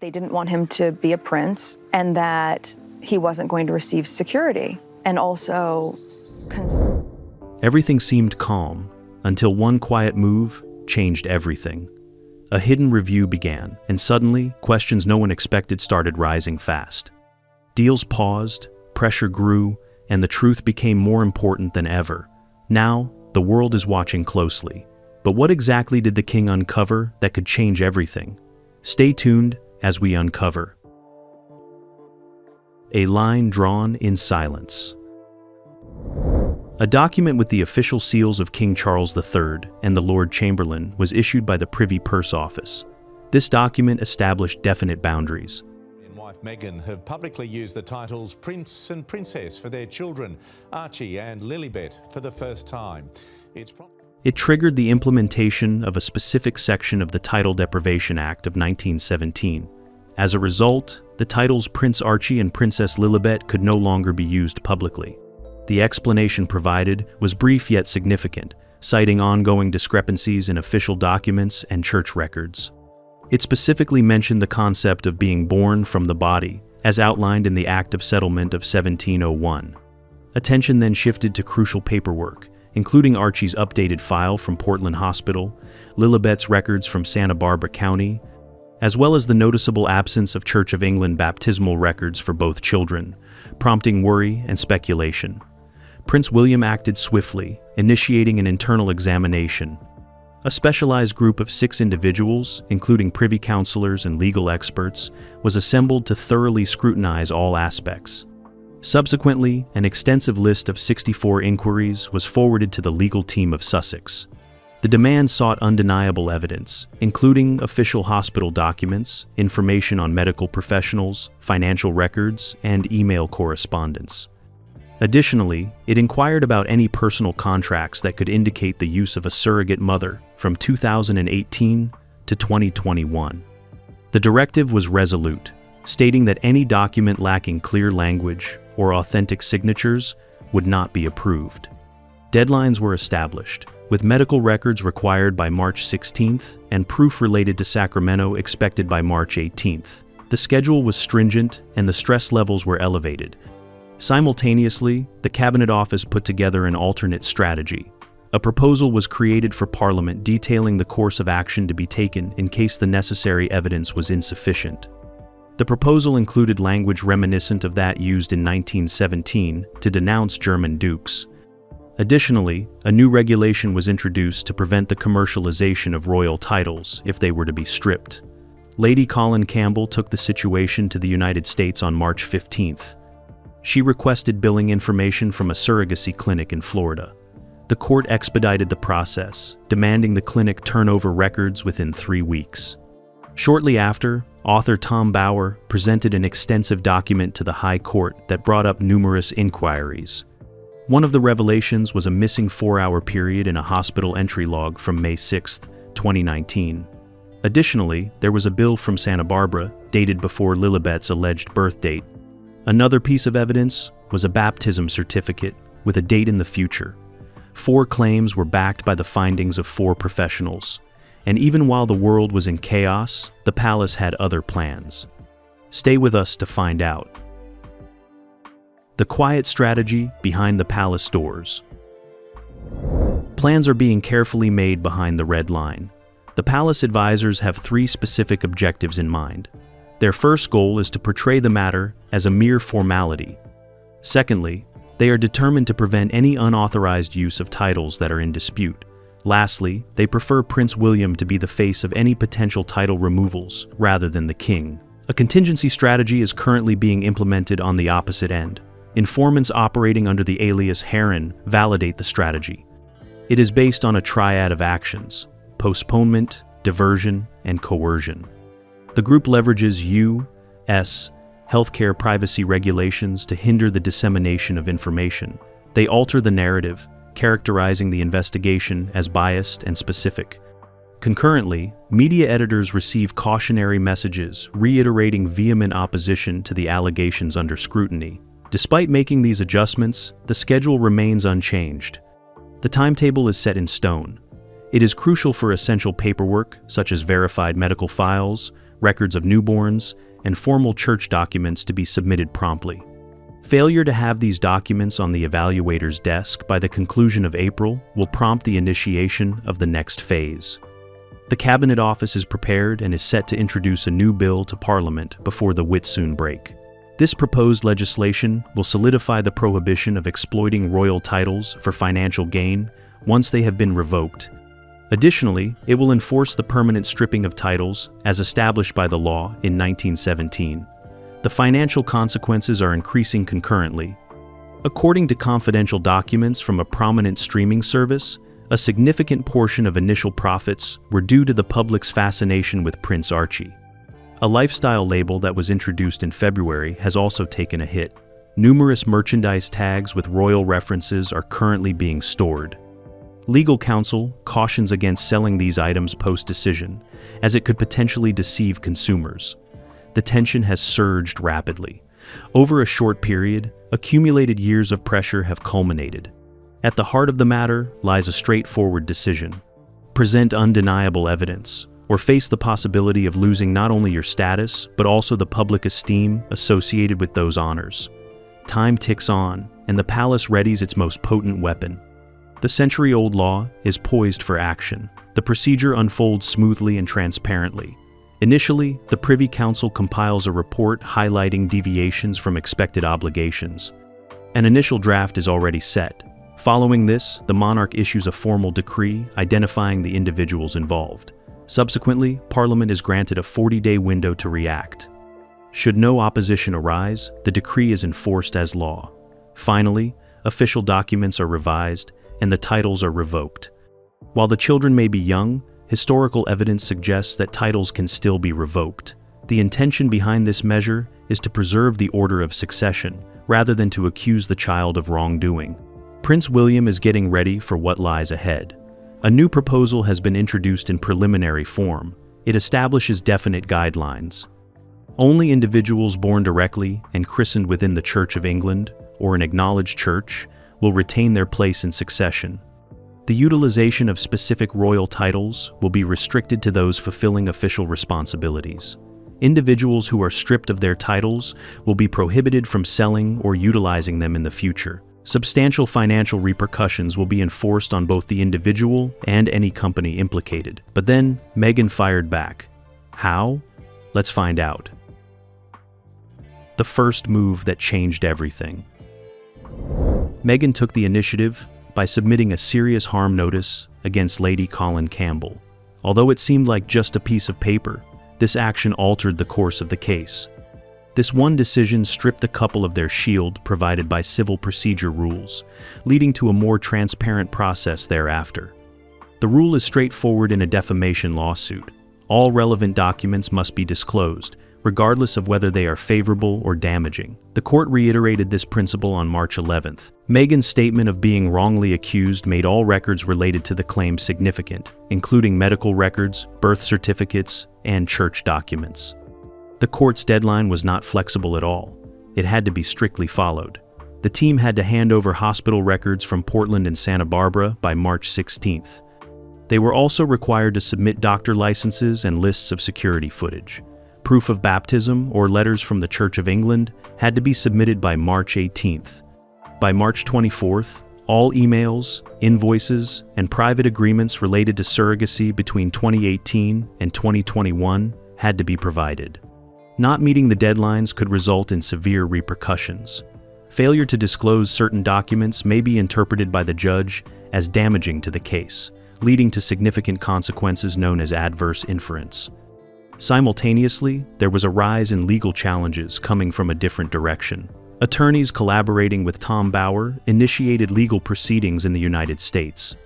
They didn't want him to be a prince and that he wasn't going to receive security. And also, everything seemed calm until one quiet move changed everything. A hidden review began, and suddenly, questions no one expected started rising fast. Deals paused, pressure grew, and the truth became more important than ever. Now, the world is watching closely. But what exactly did the king uncover that could change everything? Stay tuned as we uncover. A line drawn in silence. A document with the official seals of King Charles III and the Lord Chamberlain was issued by the Privy Purse Office. This document established definite boundaries. And wife Meghan have publicly used the titles Prince and Princess for their children, Archie and Lilibet, for the first time. It triggered the implementation of a specific section of the Title Deprivation Act of 1917. As a result, the titles Prince Archie and Princess Lilibet could no longer be used publicly. The explanation provided was brief yet significant, citing ongoing discrepancies in official documents and church records. It specifically mentioned the concept of being born from the body, as outlined in the Act of Settlement of 1701. Attention then shifted to crucial paperwork, including Archie's updated file from Portland Hospital, Lilibet's records from Santa Barbara County, as well as the noticeable absence of Church of England baptismal records for both children, prompting worry and speculation. Prince William acted swiftly, initiating an internal examination. A specialized group of 6 individuals, including privy councillors and legal experts, was assembled to thoroughly scrutinize all aspects. Subsequently, an extensive list of 64 inquiries was forwarded to the legal team of Sussex. The demand sought undeniable evidence, including official hospital documents, information on medical professionals, financial records, and email correspondence. Additionally, it inquired about any personal contracts that could indicate the use of a surrogate mother from 2018 to 2021. The directive was resolute, stating that any document lacking clear language or authentic signatures would not be approved. Deadlines were established, with medical records required by March 16th and proof related to Sacramento expected by March 18th. The schedule was stringent and the stress levels were elevated. Simultaneously, the Cabinet Office put together an alternate strategy. A proposal was created for Parliament detailing the course of action to be taken in case the necessary evidence was insufficient. The proposal included language reminiscent of that used in 1917 to denounce German dukes. Additionally, a new regulation was introduced to prevent the commercialization of royal titles if they were to be stripped. Lady Colin Campbell took the situation to the United States on March 15th. She requested billing information from a surrogacy clinic in Florida. The court expedited the process, demanding the clinic turn over records within 3 weeks. Shortly after, author Tom Bauer presented an extensive document to the High Court that brought up numerous inquiries. One of the revelations was a missing 4-hour period in a hospital entry log from May 6, 2019. Additionally, there was a bill from Santa Barbara, dated before Lilibet's alleged birth date. Another piece of evidence was a baptism certificate with a date in the future. 4 claims were backed by the findings of 4 professionals. And even while the world was in chaos, the palace had other plans. Stay with us to find out. The quiet strategy behind the palace doors. Plans are being carefully made behind the red line. The palace advisors have 3 specific objectives in mind. Their first goal is to portray the matter as a mere formality. Secondly, they are determined to prevent any unauthorized use of titles that are in dispute. Lastly, they prefer Prince William to be the face of any potential title removals, rather than the king. A contingency strategy is currently being implemented on the opposite end. Informants operating under the alias Heron validate the strategy. It is based on a triad of actions: postponement, diversion, and coercion. The group leverages U.S. healthcare privacy regulations to hinder the dissemination of information. They alter the narrative, characterizing the investigation as biased and specific. Concurrently, media editors receive cautionary messages reiterating vehement opposition to the allegations under scrutiny. Despite making these adjustments, the schedule remains unchanged. The timetable is set in stone. It is crucial for essential paperwork, such as verified medical files, records of newborns, and formal church documents to be submitted promptly. Failure to have these documents on the evaluator's desk by the conclusion of April will prompt the initiation of the next phase. The Cabinet Office is prepared and is set to introduce a new bill to Parliament before the Whitsun break. This proposed legislation will solidify the prohibition of exploiting royal titles for financial gain once they have been revoked. Additionally, it will enforce the permanent stripping of titles as established by the law in 1917. The financial consequences are increasing concurrently. According to confidential documents from a prominent streaming service, a significant portion of initial profits were due to the public's fascination with Prince Archie. A lifestyle label that was introduced in February has also taken a hit. Numerous merchandise tags with royal references are currently being stored. Legal counsel cautions against selling these items post-decision, as it could potentially deceive consumers. The tension has surged rapidly. Over a short period, accumulated years of pressure have culminated. At the heart of the matter lies a straightforward decision: present undeniable evidence, or face the possibility of losing not only your status, but also the public esteem associated with those honors. Time ticks on, and the palace readies its most potent weapon. The century-old law is poised for action. The procedure unfolds smoothly and transparently. Initially, the Privy Council compiles a report highlighting deviations from expected obligations. An initial draft is already set. Following this, the monarch issues a formal decree identifying the individuals involved. Subsequently, Parliament is granted a 40-day window to react. Should no opposition arise, the decree is enforced as law. Finally, official documents are revised and the titles are revoked. While the children may be young, historical evidence suggests that titles can still be revoked. The intention behind this measure is to preserve the order of succession, rather than to accuse the child of wrongdoing. Prince William is getting ready for what lies ahead. A new proposal has been introduced in preliminary form. It establishes definite guidelines. Only individuals born directly and christened within the Church of England, or an acknowledged church, will retain their place in succession. The utilization of specific royal titles will be restricted to those fulfilling official responsibilities. Individuals who are stripped of their titles will be prohibited from selling or utilizing them in the future. Substantial financial repercussions will be enforced on both the individual and any company implicated. But then, Meghan fired back. How? Let's find out. The first move that changed everything. Meghan took the initiative by submitting a serious harm notice against Lady Colin Campbell. Although it seemed like just a piece of paper, this action altered the course of the case. This one decision stripped the couple of their shield provided by civil procedure rules, leading to a more transparent process thereafter. The rule is straightforward in a defamation lawsuit. All relevant documents must be disclosed, regardless of whether they are favorable or damaging. The court reiterated this principle on March 11th. Meghan's statement of being wrongly accused made all records related to the claim significant, including medical records, birth certificates, and church documents. The court's deadline was not flexible at all. It had to be strictly followed. The team had to hand over hospital records from Portland and Santa Barbara by March 16th. They were also required to submit doctor licenses and lists of security footage. Proof of baptism or letters from the Church of England had to be submitted by March 18th. By March 24th, all emails, invoices, and private agreements related to surrogacy between 2018 and 2021 had to be provided. Not meeting the deadlines could result in severe repercussions. Failure to disclose certain documents may be interpreted by the judge as damaging to the case, leading to significant consequences known as adverse inference. Simultaneously, there was a rise in legal challenges coming from a different direction. Attorneys collaborating with Tom Bower initiated legal proceedings in the United States.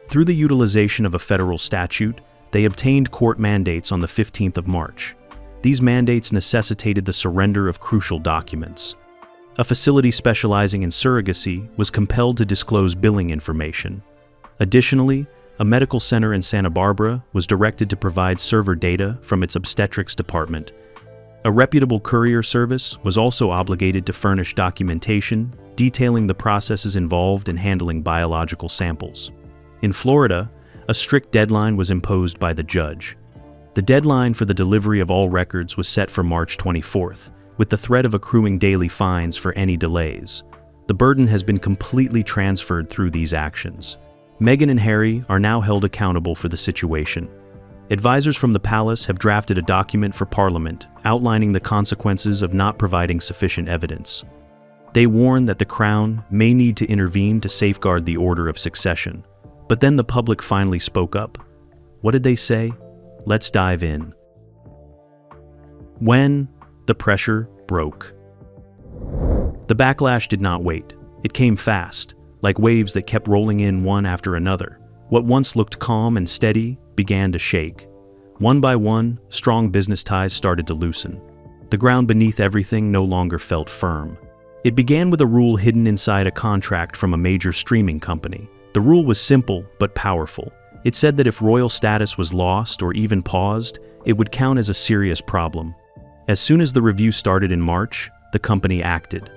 Through the utilization of a federal statute, they obtained court mandates on the 15th of March. These mandates necessitated the surrender of crucial documents. A facility specializing in surrogacy was compelled to disclose billing information. Additionally, a medical center in Santa Barbara was directed to provide server data from its obstetrics department. A reputable courier service was also obligated to furnish documentation detailing the processes involved in handling biological samples. In Florida, a strict deadline was imposed by the judge. The deadline for the delivery of all records was set for March 24th, with the threat of accruing daily fines for any delays. The burden has been completely transferred through these actions. Meghan and Harry are now held accountable for the situation. Advisors from the palace have drafted a document for Parliament outlining the consequences of not providing sufficient evidence. They warn that the Crown may need to intervene to safeguard the order of succession. But then the public finally spoke up. What did they say? Let's dive in. When the pressure broke. The backlash did not wait. It came fast, like waves that kept rolling in one after another. What once looked calm and steady began to shake. One by one, strong business ties started to loosen. The ground beneath everything no longer felt firm. It began with a rule hidden inside a contract from a major streaming company. The rule was simple but powerful. It said that if royal status was lost or even paused, it would count as a serious problem. As soon as the review started in March, the company acted.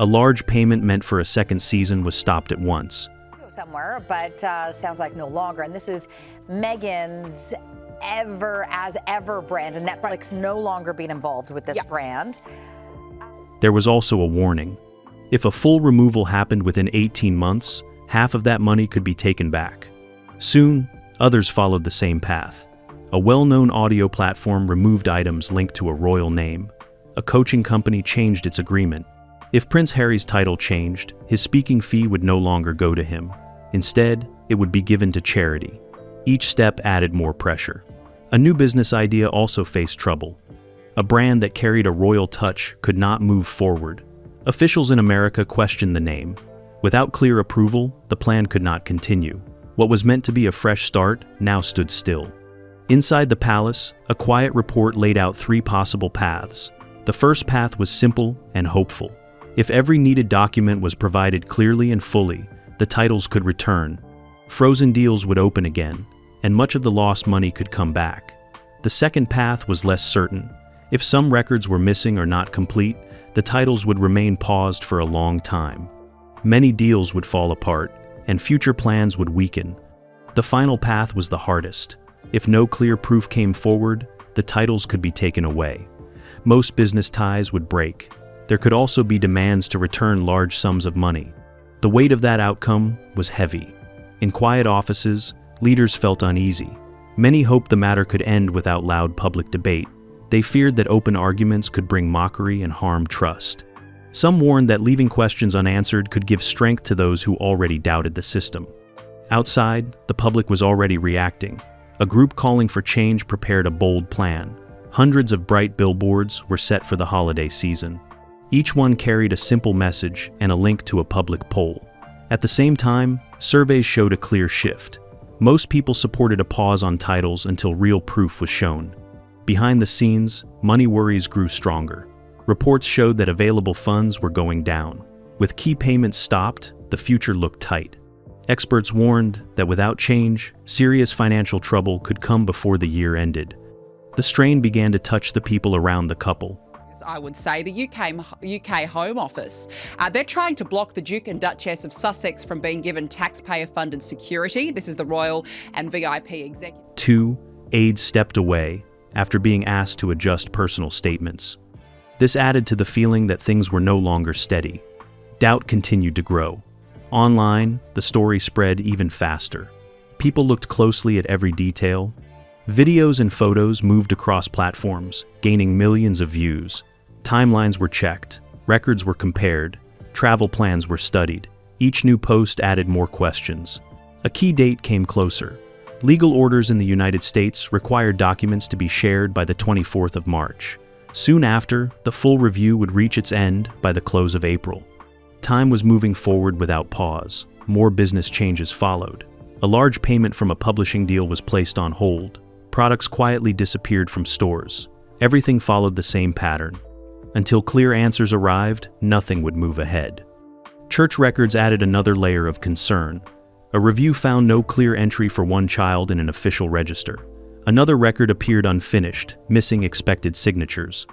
A large payment meant for a second season was stopped at once. Somewhere, but sounds like no longer. And this is Meghan's Ever as Ever brand, and Netflix no longer being involved with this brand. There was also a warning. If a full removal happened within 18 months, half of that money could be taken back. Soon, others followed the same path. A well-known audio platform removed items linked to a royal name. A coaching company changed its agreement. If Prince Harry's title changed, his speaking fee would no longer go to him. Instead, it would be given to charity. Each step added more pressure. A new business idea also faced trouble. A brand that carried a royal touch could not move forward. Officials in America questioned the name. Without clear approval, the plan could not continue. What was meant to be a fresh start now stood still. Inside the palace, a quiet report laid out 3 possible paths. The first path was simple and hopeful. If every needed document was provided clearly and fully, the titles could return. Frozen deals would open again, and much of the lost money could come back. The second path was less certain. If some records were missing or not complete, the titles would remain paused for a long time. Many deals would fall apart, and future plans would weaken. The final path was the hardest. If no clear proof came forward, the titles could be taken away. Most business ties would break. There could also be demands to return large sums of money. The weight of that outcome was heavy. In quiet offices, leaders felt uneasy. Many hoped the matter could end without loud public debate. They feared that open arguments could bring mockery and harm trust. Some warned that leaving questions unanswered could give strength to those who already doubted the system. Outside, the public was already reacting. A group calling for change prepared a bold plan. Hundreds of bright billboards were set for the holiday season. Each one carried a simple message and a link to a public poll. At the same time, surveys showed a clear shift. Most people supported a pause on titles until real proof was shown. Behind the scenes, money worries grew stronger. Reports showed that available funds were going down. With key payments stopped, the future looked tight. Experts warned that without change, serious financial trouble could come before the year ended. The strain began to touch the people around the couple. I would say the UK Home Office. They're trying to block the Duke and Duchess of Sussex from being given taxpayer-funded security. This is the royal and VIP executive. 2 aides stepped away after being asked to adjust personal statements. This added to the feeling that things were no longer steady. Doubt continued to grow. Online, the story spread even faster. People looked closely at every detail. Videos and photos moved across platforms, gaining millions of views. Timelines were checked, records were compared, travel plans were studied. Each new post added more questions. A key date came closer. Legal orders in the United States required documents to be shared by the 24th of March. Soon after, the full review would reach its end by the close of April. Time was moving forward without pause. More business changes followed. A large payment from a publishing deal was placed on hold. Products quietly disappeared from stores. Everything followed the same pattern. Until clear answers arrived, nothing would move ahead. Church records added another layer of concern. A review found no clear entry for one child in an official register. Another record appeared unfinished, missing expected signatures.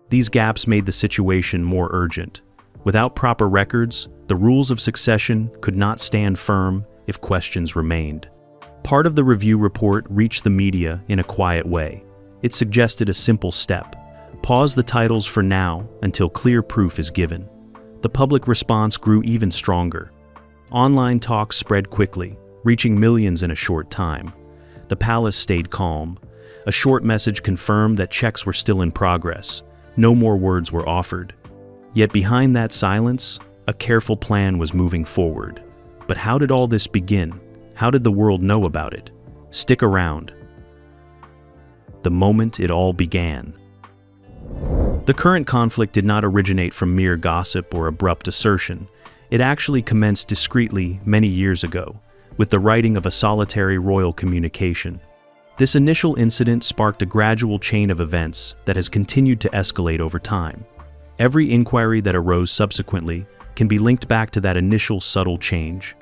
These gaps made the situation more urgent. Without proper records, the rules of succession could not stand firm if questions remained. Part of the review report reached the media in a quiet way. it suggested a simple step: pause the titles for now until clear proof is given. The public response grew even stronger. Online talks spread quickly, reaching millions in a short time. The palace stayed calm. A short message confirmed that checks were still in progress. No more words were offered. Yet behind that silence, a careful plan was moving forward. But how did all this begin? How did the world know about it? Stick around. The moment it all began. The current conflict did not originate from mere gossip or abrupt assertion. It actually commenced discreetly many years ago, with the writing of a solitary royal communication. This initial incident sparked a gradual chain of events that has continued to escalate over time. Every inquiry that arose subsequently can be linked back to that initial subtle change.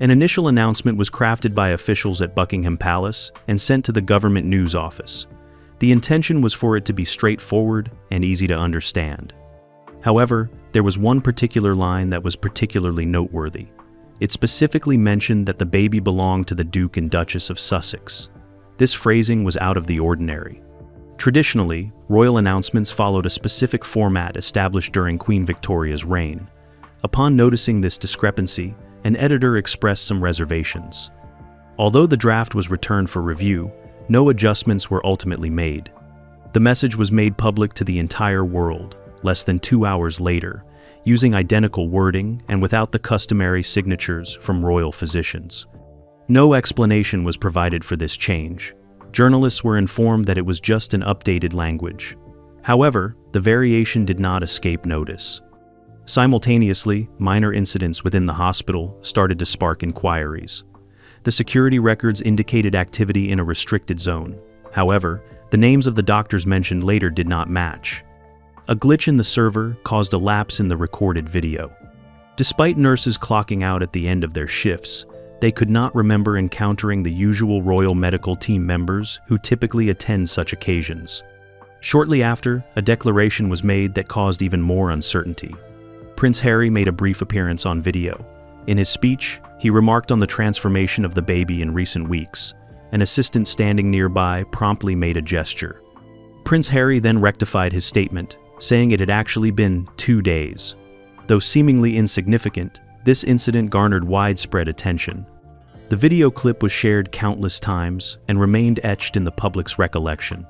An initial announcement was crafted by officials at Buckingham Palace and sent to the government news office. The intention was for it to be straightforward and easy to understand. However, there was one particular line that was particularly noteworthy. It specifically mentioned that the baby belonged to the Duke and Duchess of Sussex. This phrasing was out of the ordinary. Traditionally, royal announcements followed a specific format established during Queen Victoria's reign. Upon noticing this discrepancy, an editor expressed some reservations. Although the draft was returned for review, no adjustments were ultimately made. The message was made public to the entire world, less than 2 hours later, using identical wording and without the customary signatures from royal physicians. No explanation was provided for this change. Journalists were informed that it was just an updated language. However, the variation did not escape notice. Simultaneously, minor incidents within the hospital started to spark inquiries. The security records indicated activity in a restricted zone. However, the names of the doctors mentioned later did not match. A glitch in the server caused a lapse in the recorded video. Despite nurses clocking out at the end of their shifts, they could not remember encountering the usual royal medical team members who typically attend such occasions. Shortly after, a declaration was made that caused even more uncertainty. Prince Harry made a brief appearance on video. In his speech, he remarked on the transformation of the baby in recent weeks. An assistant standing nearby promptly made a gesture. Prince Harry then rectified his statement, saying it had actually been 2 days. Though seemingly insignificant, this incident garnered widespread attention. The video clip was shared countless times and remained etched in the public's recollection.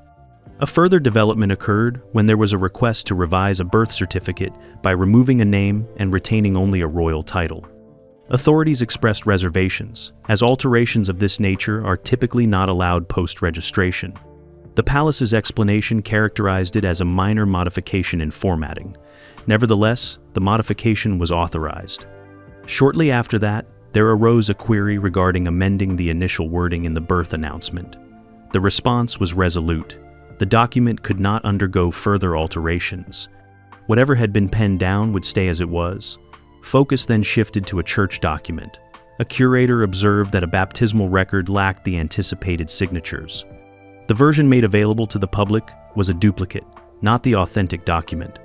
A further development occurred when there was a request to revise a birth certificate by removing a name and retaining only a royal title. Authorities expressed reservations, as alterations of this nature are typically not allowed post-registration. The palace's explanation characterized it as a minor modification in formatting. Nevertheless, the modification was authorized. Shortly after that, there arose a query regarding amending the initial wording in the birth announcement. The response was resolute. The document could not undergo further alterations. Whatever had been penned down would stay as it was. Focus then shifted to a church document. A curator observed that a baptismal record lacked the anticipated signatures. The version made available to the public was a duplicate, not the authentic document.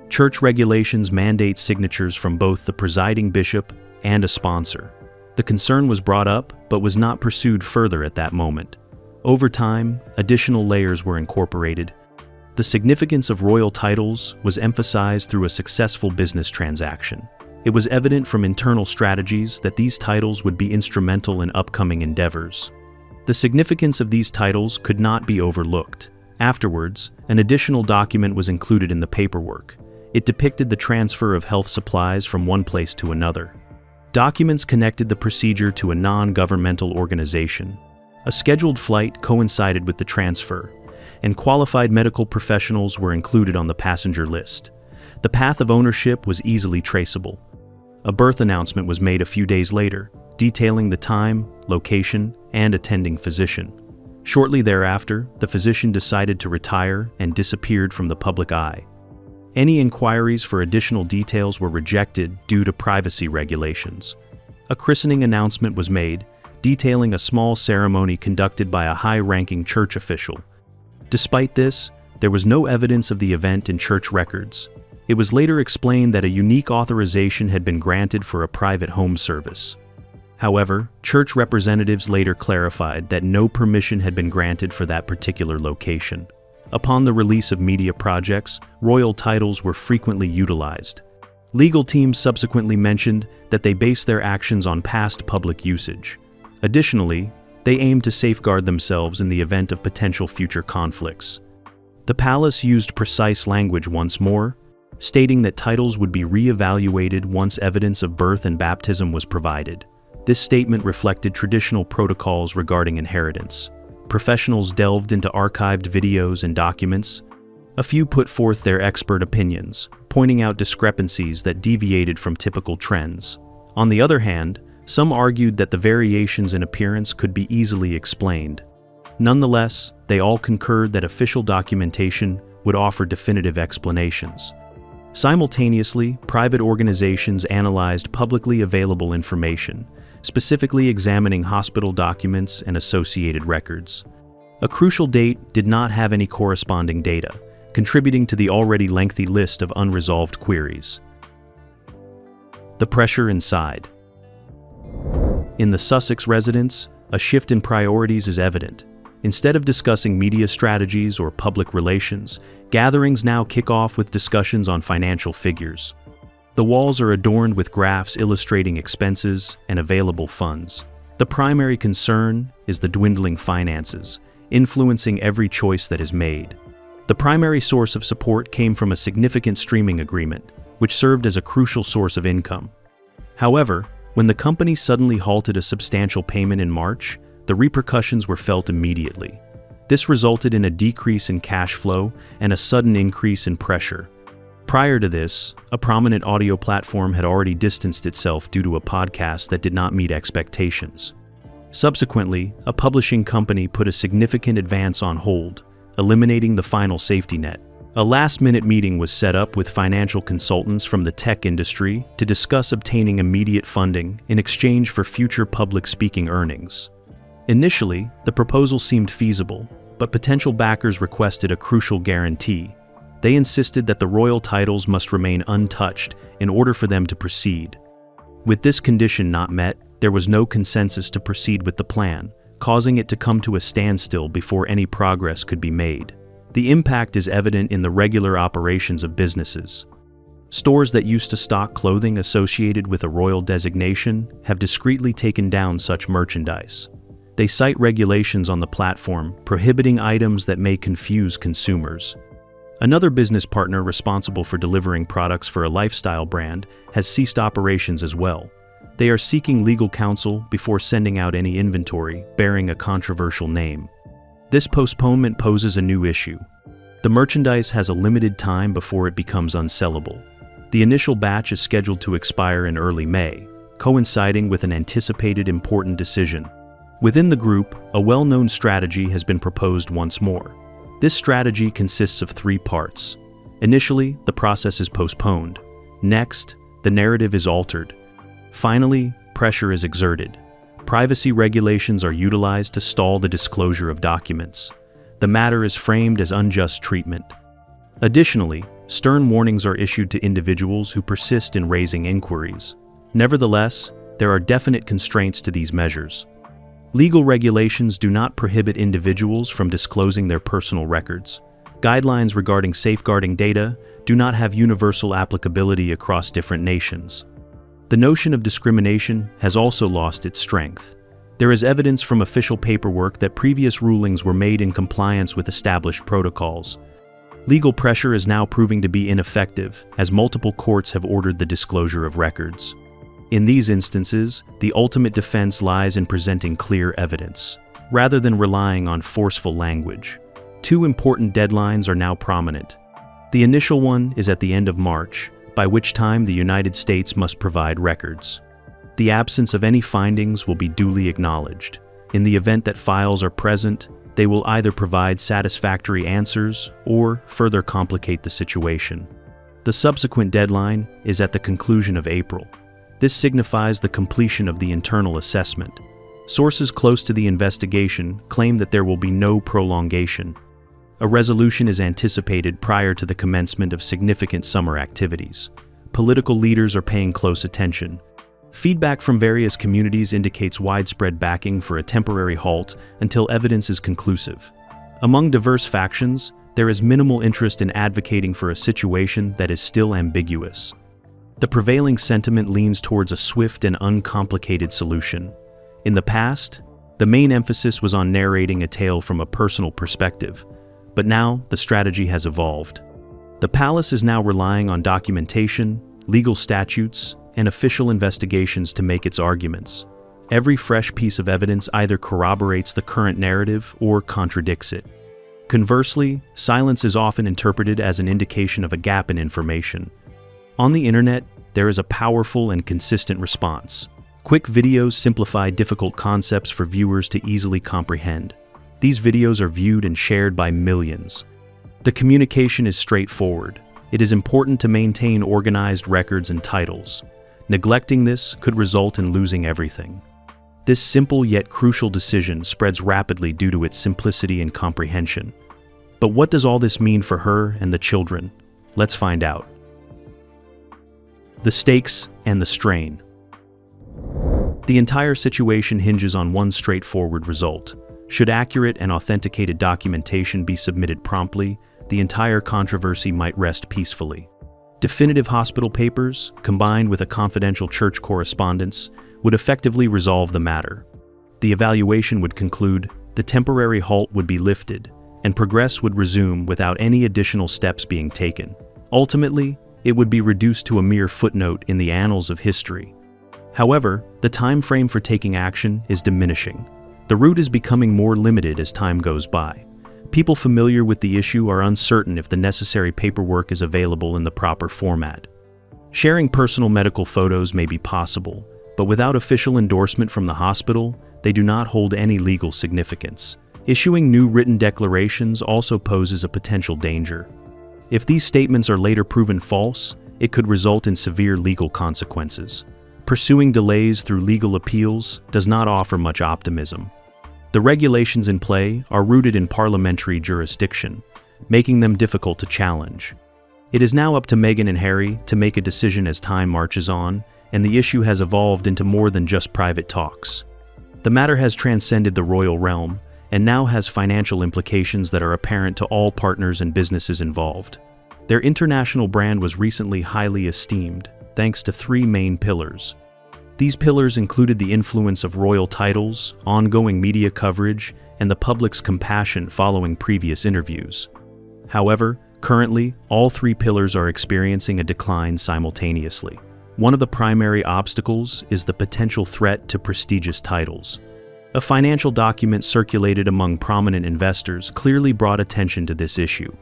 Church regulations mandate signatures from both the presiding bishop and a sponsor. The concern was brought up, but was not pursued further at that moment. Over time, additional layers were incorporated. The significance of royal titles was emphasized through a successful business transaction. It was evident from internal strategies that these titles would be instrumental in upcoming endeavors. The significance of these titles could not be overlooked. Afterwards, an additional document was included in the paperwork. It depicted the transfer of health supplies from one place to another. Documents connected the procedure to a non-governmental organization. A scheduled flight coincided with the transfer, and qualified medical professionals were included on the passenger list. The path of ownership was easily traceable. A birth announcement was made a few days later, detailing the time, location, and attending physician. Shortly thereafter, the physician decided to retire and disappeared from the public eye. Any inquiries for additional details were rejected due to privacy regulations. A christening announcement was made, detailing a small ceremony conducted by a high-ranking church official. Despite this, there was no evidence of the event in church records. It was later explained that a unique authorization had been granted for a private home service. However, church representatives later clarified that no permission had been granted for that particular location. Upon the release of media projects, royal titles were frequently utilized. Legal teams subsequently mentioned that they based their actions on past public usage. Additionally, they aimed to safeguard themselves in the event of potential future conflicts. The palace used precise language once more, stating that titles would be re-evaluated once evidence of birth and baptism was provided. This statement reflected traditional protocols regarding inheritance. Professionals delved into archived videos and documents. A few put forth their expert opinions, pointing out discrepancies that deviated from typical trends. On the other hand, some argued that the variations in appearance could be easily explained. Nonetheless, they all concurred that official documentation would offer definitive explanations. Simultaneously, private organizations analyzed publicly available information, specifically examining hospital documents and associated records. A crucial date did not have any corresponding data, contributing to the already lengthy list of unresolved queries. The pressure inside. In the Sussex residence, a shift in priorities is evident. Instead of discussing media strategies or public relations, gatherings now kick off with discussions on financial figures. The walls are adorned with graphs illustrating expenses and available funds. The primary concern is the dwindling finances, influencing every choice that is made. The primary source of support came from a significant streaming agreement, which served as a crucial source of income. However, when the company suddenly halted a substantial payment in March, the repercussions were felt immediately. This resulted in a decrease in cash flow and a sudden increase in pressure. Prior to this, a prominent audio platform had already distanced itself due to a podcast that did not meet expectations. Subsequently, a publishing company put a significant advance on hold, eliminating the final safety net. A last-minute meeting was set up with financial consultants from the tech industry to discuss obtaining immediate funding in exchange for future public speaking earnings. Initially, the proposal seemed feasible, but potential backers requested a crucial guarantee. They insisted that the royal titles must remain untouched in order for them to proceed. With this condition not met, there was no consensus to proceed with the plan, causing it to come to a standstill before any progress could be made. The impact is evident in the regular operations of businesses. Stores that used to stock clothing associated with a royal designation have discreetly taken down such merchandise. They cite regulations on the platform prohibiting items that may confuse consumers. Another business partner responsible for delivering products for a lifestyle brand has ceased operations as well. They are seeking legal counsel before sending out any inventory bearing a controversial name. This postponement poses a new issue. The merchandise has a limited time before it becomes unsellable. The initial batch is scheduled to expire in early May, coinciding with an anticipated important decision. Within the group, a well-known strategy has been proposed once more. This strategy consists of 3 parts. Initially, the process is postponed. Next, the narrative is altered. Finally, pressure is exerted. Privacy regulations are utilized to stall the disclosure of documents. The matter is framed as unjust treatment. Additionally, stern warnings are issued to individuals who persist in raising inquiries. Nevertheless, there are definite constraints to these measures. Legal regulations do not prohibit individuals from disclosing their personal records. Guidelines regarding safeguarding data do not have universal applicability across different nations. The notion of discrimination has also lost its strength. There is evidence from official paperwork that previous rulings were made in compliance with established protocols. Legal pressure is now proving to be ineffective, as multiple courts have ordered the disclosure of records. In these instances, the ultimate defense lies in presenting clear evidence, rather than relying on forceful language. 2 important deadlines are now prominent. The initial one is at the end of March, by which time the United States must provide records. The absence of any findings will be duly acknowledged. In the event that files are present, they will either provide satisfactory answers or further complicate the situation. The subsequent deadline is at the conclusion of April. This signifies the completion of the internal assessment. Sources close to the investigation claim that there will be no prolongation. A resolution is anticipated prior to the commencement of significant summer activities. Political leaders are paying close attention. Feedback from various communities indicates widespread backing for a temporary halt until evidence is conclusive. Among diverse factions, there is minimal interest in advocating for a situation that is still ambiguous. The prevailing sentiment leans towards a swift and uncomplicated solution. In the past, the main emphasis was on narrating a tale from a personal perspective, but now the strategy has evolved. The palace is now relying on documentation, legal statutes, and official investigations to make its arguments. Every fresh piece of evidence either corroborates the current narrative or contradicts it. Conversely, silence is often interpreted as an indication of a gap in information. On the internet, there is a powerful and consistent response. Quick videos simplify difficult concepts for viewers to easily comprehend. These videos are viewed and shared by millions. The communication is straightforward. It is important to maintain organized records and titles. Neglecting this could result in losing everything. This simple yet crucial decision spreads rapidly due to its simplicity and comprehension. But what does all this mean for her and the children? Let's find out. The stakes and the strain. The entire situation hinges on one straightforward result. Should accurate and authenticated documentation be submitted promptly, the entire controversy might rest peacefully. Definitive hospital papers, combined with a confidential church correspondence, would effectively resolve the matter. The evaluation would conclude, the temporary halt would be lifted, and progress would resume without any additional steps being taken. Ultimately, it would be reduced to a mere footnote in the annals of history. However, the time frame for taking action is diminishing. The route is becoming more limited as time goes by. People familiar with the issue are uncertain if the necessary paperwork is available in the proper format. Sharing personal medical photos may be possible, but without official endorsement from the hospital, they do not hold any legal significance. Issuing new written declarations also poses a potential danger. If these statements are later proven false, it could result in severe legal consequences. Pursuing delays through legal appeals does not offer much optimism. The regulations in play are rooted in parliamentary jurisdiction, making them difficult to challenge. It is now up to Meghan and Harry to make a decision as time marches on, and the issue has evolved into more than just private talks. The matter has transcended the royal realm, and now has financial implications that are apparent to all partners and businesses involved. Their international brand was recently highly esteemed, thanks to three main pillars. These pillars included the influence of royal titles, ongoing media coverage, and the public's compassion following previous interviews. However, currently, all three pillars are experiencing a decline simultaneously. One of the primary obstacles is the potential threat to prestigious titles. A financial document circulated among prominent investors clearly brought attention to this issue.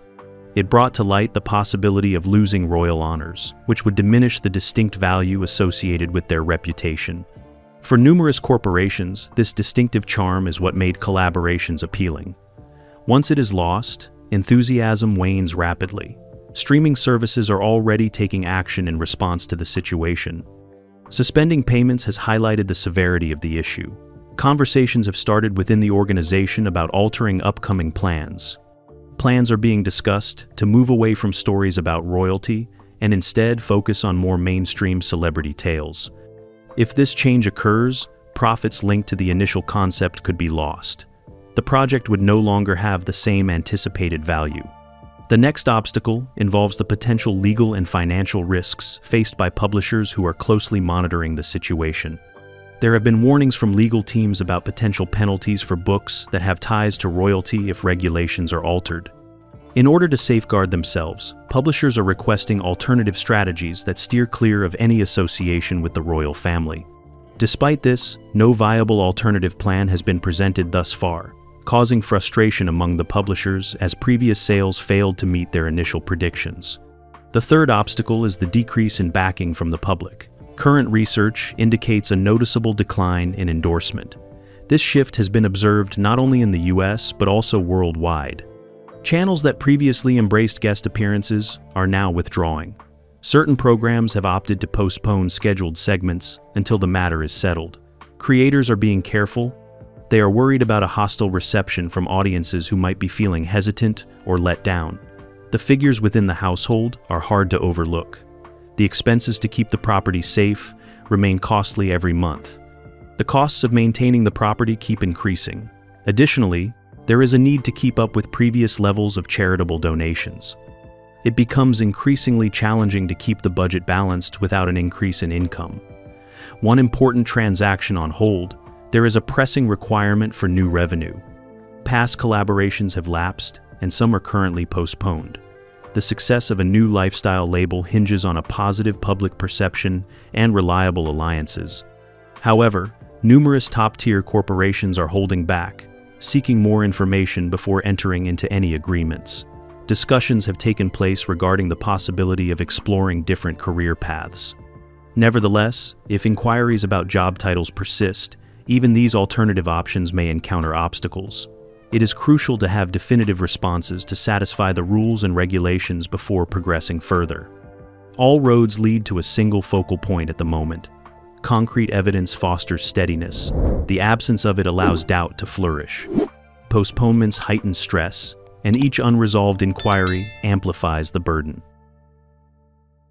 It brought to light the possibility of losing royal honors, which would diminish the distinct value associated with their reputation. For numerous corporations, this distinctive charm is what made collaborations appealing. Once it is lost, enthusiasm wanes rapidly. Streaming services are already taking action in response to the situation. Suspending payments has highlighted the severity of the issue. Conversations have started within the organization about altering upcoming plans. Plans are being discussed to move away from stories about royalty and instead focus on more mainstream celebrity tales. If this change occurs, profits linked to the initial concept could be lost. The project would no longer have the same anticipated value. The next obstacle involves the potential legal and financial risks faced by publishers who are closely monitoring the situation. There have been warnings from legal teams about potential penalties for books that have ties to royalty if regulations are altered. In order to safeguard themselves, publishers are requesting alternative strategies that steer clear of any association with the royal family. Despite this, no viable alternative plan has been presented thus far, causing frustration among the publishers as previous sales failed to meet their initial predictions. The third obstacle is the decrease in backing from the public. Current research indicates a noticeable decline in endorsement. This shift has been observed not only in the US but also worldwide. Channels that previously embraced guest appearances are now withdrawing. Certain programs have opted to postpone scheduled segments until the matter is settled. Creators are being careful. They are worried about a hostile reception from audiences who might be feeling hesitant or let down. The figures within the household are hard to overlook. The expenses to keep the property safe remain costly every month. The costs of maintaining the property keep increasing. Additionally, there is a need to keep up with previous levels of charitable donations. It becomes increasingly challenging to keep the budget balanced without an increase in income. One important transaction on hold, there is a pressing requirement for new revenue. Past collaborations have lapsed, and some are currently postponed. The success of a new lifestyle label hinges on a positive public perception and reliable alliances. However, numerous top-tier corporations are holding back, seeking more information before entering into any agreements. Discussions have taken place regarding the possibility of exploring different career paths. Nevertheless, if inquiries about job titles persist, even these alternative options may encounter obstacles. It is crucial to have definitive responses to satisfy the rules and regulations before progressing further. All roads lead to a single focal point at the moment. Concrete evidence fosters steadiness. The absence of it allows doubt to flourish. Postponements heighten stress, and each unresolved inquiry amplifies the burden.